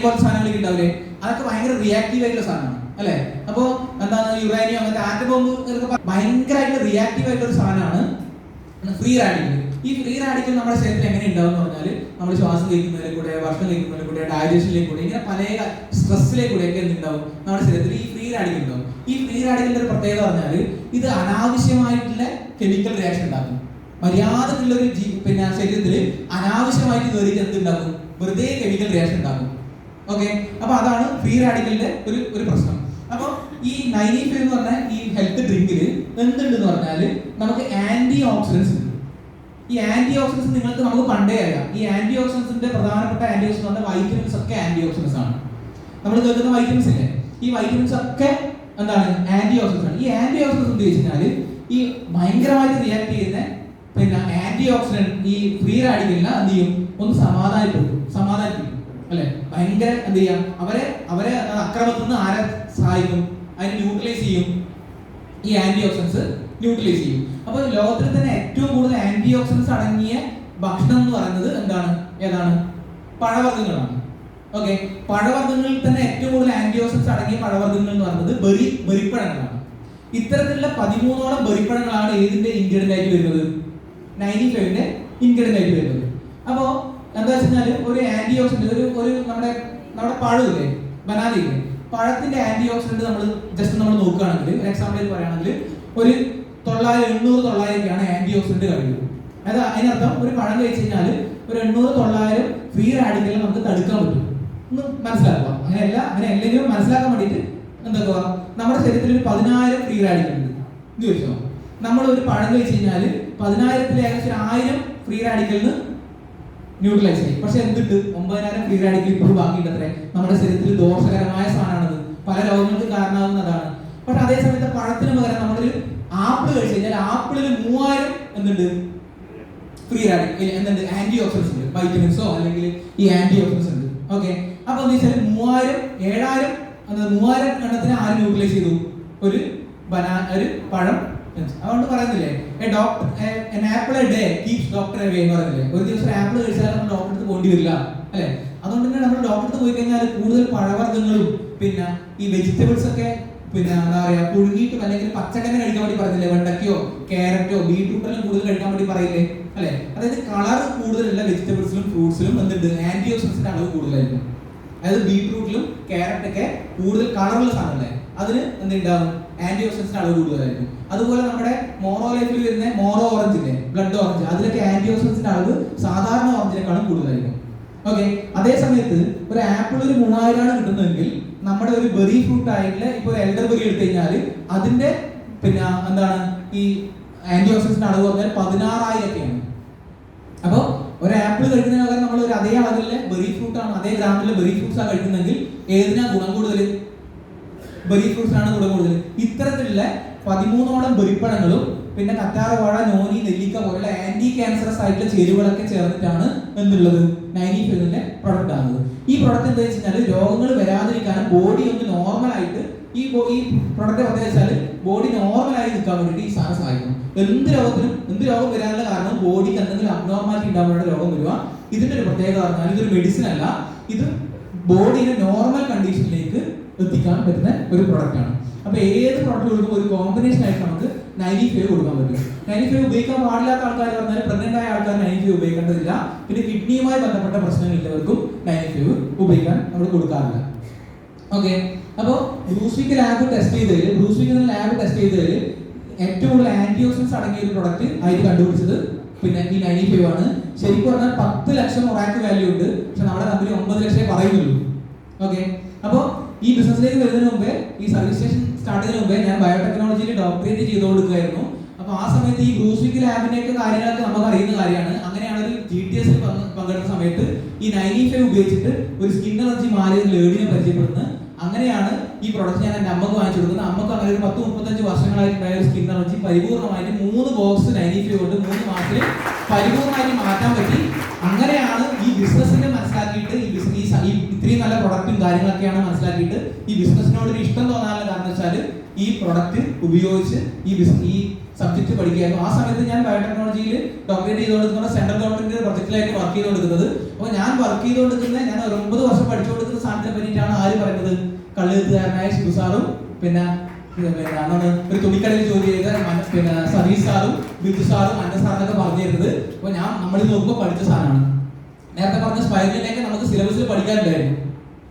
കുറച്ച് സാധനങ്ങളൊക്കെ ഉണ്ടാവില്ലേ, അതൊക്കെ ഭയങ്കര റിയാക്റ്റീവ് ആയിട്ടുള്ള സാധനമാണ് അല്ലെ. അപ്പോ എന്താണ് യുറേനിയം അങ്ങനത്തെ ആറ്റം ബോംബ് ഭയങ്കരമായിട്ട് റിയാക്റ്റീവ് ആയിട്ടുള്ള ഒരു സാധനമാണ് ഫ്രീ റാഡിക്കൽ. ഈ ഫ്രീ റാഡിക്കൽ നമ്മുടെ ശരീരത്തിൽ എങ്ങനെ ഉണ്ടാവും എന്ന് പറഞ്ഞാൽ നമ്മൾ ശ്വാസം കഴിക്കുന്നതിൽ കൂടെ, ഭക്ഷണം കഴിക്കുന്നതിൽ കൂടെ, ഡൈജഷനിലേക്ക് കൂടെ, ഇങ്ങനെ പല സ്ട്രെസ്സിലേക്ക് കൂടെ ഒക്കെ എന്തുണ്ടാവും നമ്മുടെ ശരീരത്തിൽ ഈ ഫ്രീ റാഡിക്കൽ ഉണ്ടാവും. ഈ ഫ്രീ റാഡിക്കലിന്റെ ഒരു പ്രത്യേകത പറഞ്ഞാൽ ഇത് അനാവശ്യമായിട്ടുള്ള കെമിക്കൽ റിയാക്ഷൻ ഉണ്ടാക്കും. മര്യാദക്കുള്ള ഒരു പിന്നെ ശരീരത്തിൽ അനാവശ്യമായിട്ട് കയറിയിട്ട് എന്തുണ്ടാക്കും, വെറുതെ കെമിക്കൽ റിയാക്ഷൻ ഉണ്ടാക്കും. ഓക്കെ, അപ്പൊ അതാണ് ഫ്രീ റാഡിക്കലിന്റെ ഒരു പ്രശ്നം. അപ്പൊ ഈ 95 എന്ന് പറഞ്ഞ ഈ ഹെൽത്ത് ഡ്രിങ്കിൽ എന്തുണ്ടെന്ന് പറഞ്ഞാൽ നമുക്ക് ആന്റി ഓക്സിഡൻസ് ഉണ്ട്. ഈ ആന്റി ഓക്സിഡൻസ് നമുക്ക് പണ്ടേ അറിയാം. ഈ ആന്റി ഓക്സിഡൻസിന്റെ പ്രധാനപ്പെട്ട ആന്റി ഓക്സിഡൻസ് പറഞ്ഞാൽ വൈറ്റമിൻസ് ഒക്കെ ആന്റി ഓക്സിഡൻസ് ആണ്. നമ്മൾ കേൾക്കുന്ന വൈറ്റമിൻസ് ഇല്ലേ, ഈ വൈറ്റമിൻസ് ഒക്കെ എന്താണ് ആന്റി ഓക്സിഡൻസ് ആണ്. ഈ ആന്റി ഓക്സിഡൻസ് എന്ന് വെച്ചാൽ ഈ ഭയങ്കരമായിട്ട് റിയാക്ട് ചെയ്യുന്ന പിന്നെ ആന്റി ഓക്സിഡന്റ് ഈ ഫ്രീ റാഡിക്കലിനെ എന്ത് ചെയ്യും, ഒന്ന് സമാധാനിപ്പിക്കും അല്ലെ. ഭയങ്കര എന്ത് ചെയ്യാം, അവരെ അക്രമത്തിൽ നിന്ന് ആരെ സഹായിക്കും, അതിനെ ന്യൂട്രലൈസ് ചെയ്യും. ഈ ആന്റി ഓക്സിഡൻസ് ന്യൂട്രലൈസ് ചെയ്യും. അപ്പൊ ലോകത്തിൽ തന്നെ ഏറ്റവും കൂടുതൽ ആന്റി ഓക്സിഡൻസ് അടങ്ങിയ ഭക്ഷണം എന്ന് പറയുന്നത് ഏതാണ്? പഴവർഗ്ഗങ്ങളാണ്. ഓക്കെ, പഴവർഗ്ഗങ്ങളിൽ തന്നെ ഏറ്റവും കൂടുതൽ ആന്റി ഓക്സിഡൻസ് അടങ്ങിയ പഴവർഗ്ഗങ്ങൾ എന്ന് പറയുന്നത് ബെറിപ്പഴങ്ങളാണ്. ഇത്തരത്തിലുള്ള 13ഓളം ബെറിപ്പഴങ്ങളാണ് ഏതിന്റെ ഇൻഗ്രീഡിയന്റ് ആയിട്ട് വരുന്നത്, 95ന്റെ ഇൻഗ്രീഡിയന്റ് ആയിട്ട് വരുന്നത്. അപ്പോ എന്താ വെച്ചാൽ ഒരു ആന്റി ഓക്സിഡന്റ് ഒരു നമ്മുടെ പഴമില്ലേ, ബനാന ഇല്ലേ, പഴത്തിന്റെ ആന്റി ഓക്സിഡന്റ് നമ്മൾ നോക്കുകയാണെങ്കിൽ, ഒരു എക്സാമ്പിൾ പറയുകയാണെങ്കിൽ ഒരു 900-900 ആന്റി ഓക്സിഡന്റ് കഴിയും. അതായത് അതിനർത്ഥം ഒരു പഴം കഴിച്ചു കഴിഞ്ഞാൽ ഒരു 800-900 ഫ്രീ റാഡിക്കൽ നമുക്ക് തടുക്കാൻ പറ്റും. ഒന്ന് മനസ്സിലാക്കുക. അങ്ങനെ അല്ലെങ്കിലും മനസ്സിലാക്കാൻ വേണ്ടിയിട്ട് എന്താക്കുക, നമ്മുടെ ശരീരത്തിൽ ഒരു 10,000 ഫ്രീ റാഡിക്കൽ ഉണ്ട് എന്ന് ചോദിച്ചോ. നമ്മൾ ഒരു പഴം കഴിച്ചു കഴിഞ്ഞാൽ 10,000-ൽ ഏകദേശം 1000 ഫ്രീ റാഡിക്കലിന് ന്യൂട്രലൈസ് ചെയ്യും. പക്ഷെ എന്തിട്ട് 9,000 ഫ്രീ റാഡിക്കൽ ഇപ്പോഴും ബാക്കിയിട്ടത്രേ. നമ്മുടെ ശരീരത്തിൽ ദോഷകരമായ സാധനമാണത്, പല രോഗങ്ങൾക്ക് കാരണമാകുന്നതാണ്. പക്ഷെ അതേ സമയത്ത് പഴത്തിന് പകരം നമ്മളൊരു ആപ്പിൾ കഴിച്ചു കഴിഞ്ഞാൽ ആപ്പിളിൽ 3000 എന്തുണ്ട് ഫ്രീ റാഡിക്കൽ, എന്തുണ്ട് ആന്റി ഓക്സിഡൻസ് ഉണ്ട്, വൈറ്റമിൻസോ അല്ലെങ്കിൽ ഈ ആന്റി ഓക്സിഡൻസ് ഉണ്ട്. ഓക്കെ, അപ്പൊ എന്താ വെച്ചാൽ 3000 എണ്ണത്തിന് ആര് ന്യൂട്രലൈസ് ചെയ്തു, ഒരു പഴം. അതുകൊണ്ട് പറയുന്നില്ലേ an apple a day keeps doctor away എന്ന് പറയുന്നില്ലേ. ഒരു ദിവസം ആപ്പിൾ കഴിച്ചാൽ നമ്മൾ ഡോക്ടറെ അടുത്ത് പോകേണ്ടി വരില്ല അല്ലെ. അതുകൊണ്ട് തന്നെ നമ്മൾ ഡോക്ടറെ അടുത്ത് പോയി കഴിഞ്ഞാൽ കൂടുതൽ പഴവർഗ്ഗങ്ങളും പിന്നെ ഈ വെജിറ്റബിൾസ് ഒക്കെ പിന്നെ എന്താ പറയാ പുഴുങ്ങിയിട്ടും അല്ലെങ്കിൽ പച്ചക്കറി കഴിക്കാൻ വേണ്ടി പറയുന്നില്ലേ, വെണ്ടയ്ക്കോ ക്യാരറ്റോ ബീട്രൂട്ടെല്ലാം കൂടുതൽ കഴിക്കാൻ വേണ്ടി പറയില്ലേ അല്ലെ. അതായത് കളർ കൂടുതലുള്ള വെജിറ്റബിൾസിലും ഫ്രൂട്ട്സിലും എന്തുണ്ട്, ആന്റി ഓക്സിഡൻസിന്റെ അളവ് കൂടുതലായിരിക്കും. അതായത് ബീട്രൂട്ടിലും ക്യാരറ്റൊക്കെ കൂടുതൽ കളറുള്ള സാധനമല്ലേ, അതിന് എന്തുണ്ടാവും, ആന്റി ഓക്സിഡൻസിന്റെ അളവ് കൂടുതലായിരിക്കും. അതുപോലെ നമ്മുടെ മോറോ ലൈഫിൽ വരുന്ന മോറോ ഓറഞ്ചില്ലേ, ബ്ലഡ് ഓറഞ്ച്, അതിലൊക്കെ ആന്റി ഓക്സിഡൻസിന്റെ അളവ് സാധാരണ ഓറഞ്ചിനേക്കാളും കൂടുതലായിരിക്കും. ഓക്കെ, അതേ സമയത്ത് ഒരു ആപ്പിൾ ഒരു 3000 കിട്ടുന്നതെങ്കിൽ നമ്മുടെ ഒരു ബെറി ഫ്രൂട്ട് ആയിട്ടുള്ള ഇപ്പൊ ഒരു എൽഡർ ബെറി എടുത്തു കഴിഞ്ഞാൽ അതിന്റെ പിന്നെ എന്താണ് ഈ ആന്റി ഓക്സിഡൻസിന്റെ അളവ് പറഞ്ഞാൽ 16,000 അപ്പൊ ഒരു ആപ്പിൾ കഴിക്കുന്നതിന് പകരം നമ്മൾ ഒരു അതേ അളവിലെ ബെറി ഫ്രൂട്ട് ആണ്, അതേ ഗ്രാമിലെ ബെറി ഫ്രൂട്ട്സ് ആണ് കഴിക്കുന്നെങ്കിൽ ഏതിനാ ഗുണം കൂടുതൽ, ബെറി ഫ്രൂട്ട്സ് ആണ് ഗുണം കൂടുതൽ. ഇത്തരത്തിലുള്ള 13ഓളം ബെറിപ്പഴങ്ങളും പിന്നെ കറ്റാർവാഴ, നോനി, നെല്ലിക്ക പോലുള്ള ആന്റി ക്യാൻസറസ് ആയിട്ടുള്ള ചേരുവകളൊക്കെ ചേർന്നിട്ടാണ് എന്തുള്ളത് 95ന്റെ പ്രൊഡക്റ്റ് ആകുന്നത്. ഈ പ്രൊഡക്റ്റ് എന്താ വെച്ചാൽ രോഗങ്ങൾ വരാതിരിക്കാനും ബോഡി ഒന്ന് നോർമൽ ആയിട്ട് ഈ പ്രൊഡക്റ്റ് പ്രത്യേകിച്ച് വെച്ചാൽ ബോഡി നോർമലായി നിൽക്കാൻ വേണ്ടിയിട്ട് ഈ സാധനം സഹായിക്കും. എന്ത് രോഗം വരാനുള്ള കാരണം ബോഡിക്ക് എന്തെങ്കിലും അബ്നോർമാലിറ്റി ഉണ്ടാകുന്ന രോഗം വരിക. ഇതിന്റെ ഒരു പ്രത്യേകത പറഞ്ഞാൽ ഇതൊരു മെഡിസിൻ അല്ല, ഇത് ബോഡിനെ നോർമൽ കണ്ടീഷനിലേക്ക് എത്തിക്കാൻ പറ്റുന്ന ഒരു പ്രൊഡക്റ്റ് ആണ്. അപ്പൊ ഏത് പ്രൊഡക്റ്റ് കൊടുക്കുമ്പോൾ ഒരു കോമ്പിനേഷൻ ആയിട്ട് നമുക്ക് 95 കൊടുക്കാൻ പറ്റും. 95 ഉപയോഗിക്കാൻ പാടില്ലാത്ത ആൾക്കാർ പറഞ്ഞാൽ പ്രഗ്നന്റ് ആയ ആൾക്കാർ 95 ഉപയോഗിക്കേണ്ടതില്ല. പിന്നെ കിഡ്നിയുമായി ബന്ധപ്പെട്ട പ്രശ്നങ്ങളില്ലവർക്കും 95 ഉപയോഗിക്കാൻ നമ്മൾ കൊടുക്കാറില്ല. ഓക്കെ, അപ്പോൾ ബ്രൂസ്വിക്ക് ലാബ് ടെസ്റ്റ് ചെയ്തതിൽ ഏറ്റവും കൂടുതൽ ആന്റി ഓക്സിഡൻസ് അടങ്ങിയ ഒരു പ്രൊഡക്റ്റ് ആയിട്ട് കണ്ടുപിടിച്ചത് പിന്നെ ഈ 95 ആണ്. ശരിക്കും പറഞ്ഞാൽ 10 ലക്ഷം ഒറാക്ക് വാല്യൂ ഉണ്ട്, പക്ഷെ നമ്മുടെ കമ്പനി 9 ലക്ഷമേ പറയുന്നുള്ളൂ. ഓക്കെ, അപ്പോൾ ഈ ബിസിനസ്സിലേക്ക് വരുന്നതിന് മുമ്പേ, ഈ സർവീസ് സ്റ്റേഷൻ സ്റ്റാർട്ട് ചെയ്യുന്നതിന് മുമ്പേ ഞാൻ ബയോടെക്നോളജിയിൽ ഡോക്ടറേറ്റ് ചെയ്തു കൊടുക്കുകയായിരുന്നു. അപ്പൊ ആ സമയത്ത് ഈ ബ്രൂസ്വിക്ക് ലാബിന്റെ ഒക്കെ കാര്യങ്ങളൊക്കെ നമുക്ക് അറിയുന്ന കാര്യമാണ്. അങ്ങനെയാണ് ഒരു GTS പങ്കെടുത്ത സമയത്ത് ഈ 95 ഉപയോഗിച്ചിട്ട് ഒരു സ്കിൻ അലർജി മാറിയ ലേഡിനെ പരിചയപ്പെടുന്നത്. അങ്ങനെയാണ് ഈ പ്രൊഡക്റ്റ് ഞാൻ എൻ്റെ അമ്മക്ക് വാങ്ങിച്ചു കൊടുക്കുന്നത്. അമ്മക്ക് അങ്ങനെ ഒരു 10-35 വർഷങ്ങളായിട്ടുണ്ടായ ഒരു സ്കിൻ അലർജി പരിപൂർണമായിട്ട് 3 ബോക്സ് 95 കൊണ്ട് 3 മാസത്തിൽ പരിപൂർണമായിട്ട് മാറ്റാൻ പറ്റി. അങ്ങനെയാണ് ഈ ബിസിനസ്സിനെ മനസ്സിലാക്കിയിട്ട് ഈ ഇത്രയും നല്ല പ്രൊഡക്റ്റും കാര്യങ്ങളൊക്കെയാണ് മനസ്സിലാക്കിയിട്ട് ഈ ബിസിനസ്സിനോട് ഒരു ഇഷ്ടം തോന്നാനുള്ള കാരണം വെച്ചാൽ ഈ പ്രൊഡക്റ്റ് ഉപയോഗിച്ച് ഈ സബ്ജക്ട് പഠിക്കുകയായിരുന്നു. ആ സമയത്ത് ഞാൻ ബയോടെക്നോളജിയിൽ ഡോക്ടറേറ്റ് ചെയ്തുകൊണ്ടിരിക്കുന്ന സെൻട്രൽ ഗവൺമെന്റ് പ്രൊജക്റ്റിലായിട്ട് വർക്ക് ചെയ്തുകൊണ്ടിരിക്കുന്നത്. അപ്പോൾ ഞാൻ വർക്ക് ചെയ്തുകൊണ്ടിരിക്കുന്ന ഞാൻ 9 വർഷം പഠിച്ചുകൊണ്ടിരിക്കുന്ന സാധനത്തിനെ പറ്റിയിട്ടാണ് ആര് പറയുന്നത്? കള്ളുകാരനായ ശിവ സാറും പിന്നെ എന്താണ് ഒരു തുണിക്കടയിൽ ജോലി ചെയ്ത പിന്നെ സതീഷ് സാറും ബിജു സാറും അന്ന സാറിനൊക്കെ പറഞ്ഞു തരുന്നത്. അപ്പോൾ നമ്മൾ നോക്കുമ്പോൾ പഠിച്ച സാധനമാണ്. നേരത്തെ പറഞ്ഞ സ്പൈറലിലേക്ക് നമുക്ക് സിലബസിൽ പഠിക്കാനുണ്ടായിരുന്നു.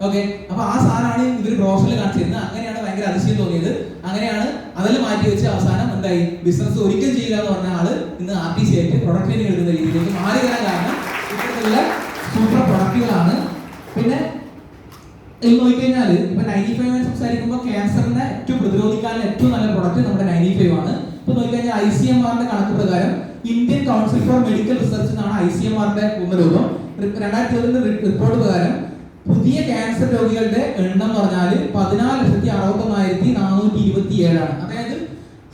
ഓക്കെ, അപ്പൊ ആ സാധനമാണ് ഇവർ ബ്രോഷറിൽ കാണിച്ചിരുന്നത്. അങ്ങനെയാണ് ഭയങ്കര അതിശയം തോന്നിയത്. അങ്ങനെയാണ് അതെല്ലാം മാറ്റി വെച്ച് അവസാനം എന്തായി ബിസിനസ് ഒരിക്കലും ചെയ്യുക എന്ന് പറഞ്ഞ ആള് ഇന്ന് RTC ആയിട്ട് പ്രൊഡക്റ്റ് ട്രെയിനിങ് എടുക്കുന്ന രീതിയിലേക്ക് മാറി വരാൻ കാരണം ഇത്തരത്തിലുള്ള സൂപ്പർ പ്രൊഡക്റ്റുകളാണ്. പിന്നെ ഇത് നോക്കിക്കഴിഞ്ഞാൽ ഇപ്പൊ 95 സംസാരിക്കുമ്പോൾ ക്യാൻസറിനെ ഏറ്റവും പ്രതിരോധിക്കാനുള്ള ഏറ്റവും നല്ല പ്രൊഡക്റ്റ് നമ്മുടെ 95 ആണ്. ഇപ്പൊ നോക്കിക്കഴിഞ്ഞാൽ ICMR-ന്റെ കണക്ക് പ്രകാരം Indian council four medical research എന്നാണ് ICMR-ന്റെ പൂർണ്ണരൂപം. 2020 റിപ്പോർട്ട് പ്രകാരം പുതിയ ക്യാൻസർ രോഗികളുടെ എണ്ണം എന്ന് പറഞ്ഞാൽ 14,61,427 ആണ്. അതായത്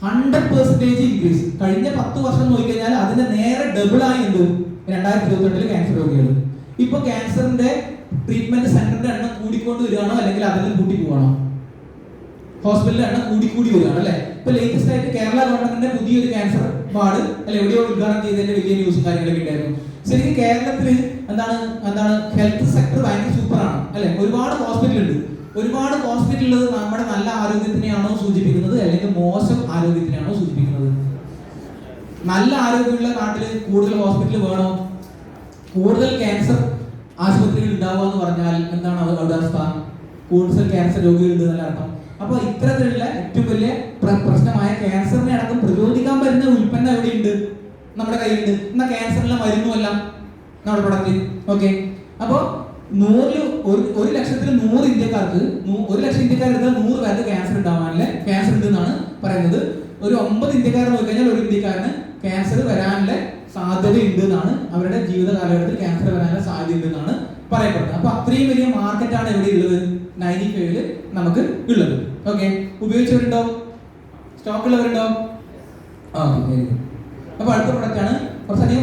100% ഇൻക്രീസ്. കഴിഞ്ഞ 10 വർഷം നോക്കിക്കഴിഞ്ഞാൽ അതിന്റെ നേരെ ഡബിൾ ആയി ഉണ്ട് 2022 ക്യാൻസർ രോഗികൾ. ഇപ്പൊ ക്യാൻസറിന്റെ ട്രീറ്റ്മെന്റ് സെന്ററിന്റെ എണ്ണം കൂടിക്കൊണ്ട് വരികയാണോ അല്ലെങ്കിൽ അതിലും കൂട്ടി പോവാണോ? ഹോസ്പിറ്റലിന്റെ എണ്ണം കൂടി വരികയാണ് അല്ലെ? ഇപ്പൊ ലേറ്റസ്റ്റ് ആയിട്ട് കേരള ഗവൺമെന്റിന്റെ പുതിയൊരു ക്യാൻസർ വാർഡ് അല്ലെ എവിടെയോ ഉദ്ഘാടനം ചെയ്തതിന്റെ വലിയ ന്യൂസും കാര്യങ്ങളൊക്കെ ഉണ്ടായിരുന്നു. ശരിക്കും കേരളത്തിൽ എന്താണ് ഹെൽത്ത് സെക്ടർ ഭയങ്കര സൂപ്പറാണ് അല്ലെ? ഒരുപാട് ഹോസ്പിറ്റൽ ഉണ്ട്. ഒരുപാട് ഹോസ്പിറ്റലുകൾ നമ്മുടെ നല്ല ആരോഗ്യത്തിനെയാണോ സൂചിപ്പിക്കുന്നത് അല്ലെങ്കിൽ മോശം ആരോഗ്യത്തിനെയാണോ സൂചിപ്പിക്കുന്നത്? നല്ല ആരോഗ്യമുള്ള നാട്ടില് കൂടുതൽ ഹോസ്പിറ്റൽ വേണോ? കൂടുതൽ ക്യാൻസർ ആശുപത്രികൾ ഉണ്ടാവുക എന്ന് പറഞ്ഞാൽ എന്താണ് അവിടെ അവസ്ഥ? കൂടുതൽ ക്യാൻസർ രോഗികളുണ്ട് എന്നല്ല അർത്ഥം. അപ്പൊ ഇത്തരത്തിലുള്ള ഏറ്റവും വലിയ പ്രശ്നമായ ക്യാൻസറിനെ അടക്കം പ്രതിരോധിക്കാൻ പറ്റുന്ന ഉൽപ്പന്നം എവിടെയുണ്ട്? നമ്മുടെ കയ്യിലുണ്ട്. എന്നാ ക്യാൻസറിനുള്ള മരുന്നുമല്ല നമ്മുടെ പ്രൊഡക്റ്റ്. ഓക്കെ, അപ്പൊ 1 ലക്ഷത്തിൽ 100 ഇന്ത്യക്കാർക്ക് 1 ലക്ഷം ഇന്ത്യക്കാരെടുത്താൽ 100 പേർക്ക് ക്യാൻസർ ഉണ്ട് എന്നാണ് പറയുന്നത്. ഒരു 9 ഇന്ത്യക്കാർ നോക്കിക്കഴിഞ്ഞാൽ ഒരു ഇന്ത്യക്കാരന് ക്യാൻസർ വരാനുള്ള സാധ്യത ഉണ്ട് എന്നാണ്, അവരുടെ ജീവിത കാലഘട്ടത്തിൽ ക്യാൻസർ വരാനുള്ള സാധ്യത ഉണ്ട് എന്നാണ് പറയപ്പെടുന്നത്. അപ്പൊ അത്രയും വലിയ മാർക്കറ്റാണ് എവിടെ ഉള്ളത്? 95 നമുക്ക് ഉള്ളത്. ഓക്കെ, ഉപയോഗിച്ചവരുണ്ടോ? സ്റ്റോക്ക് ഉള്ളവരുണ്ടോ? ഓക്കെ, അപ്പൊ അടുത്ത പ്രൊഡക്റ്റ് ആണ് കുറച്ചധികം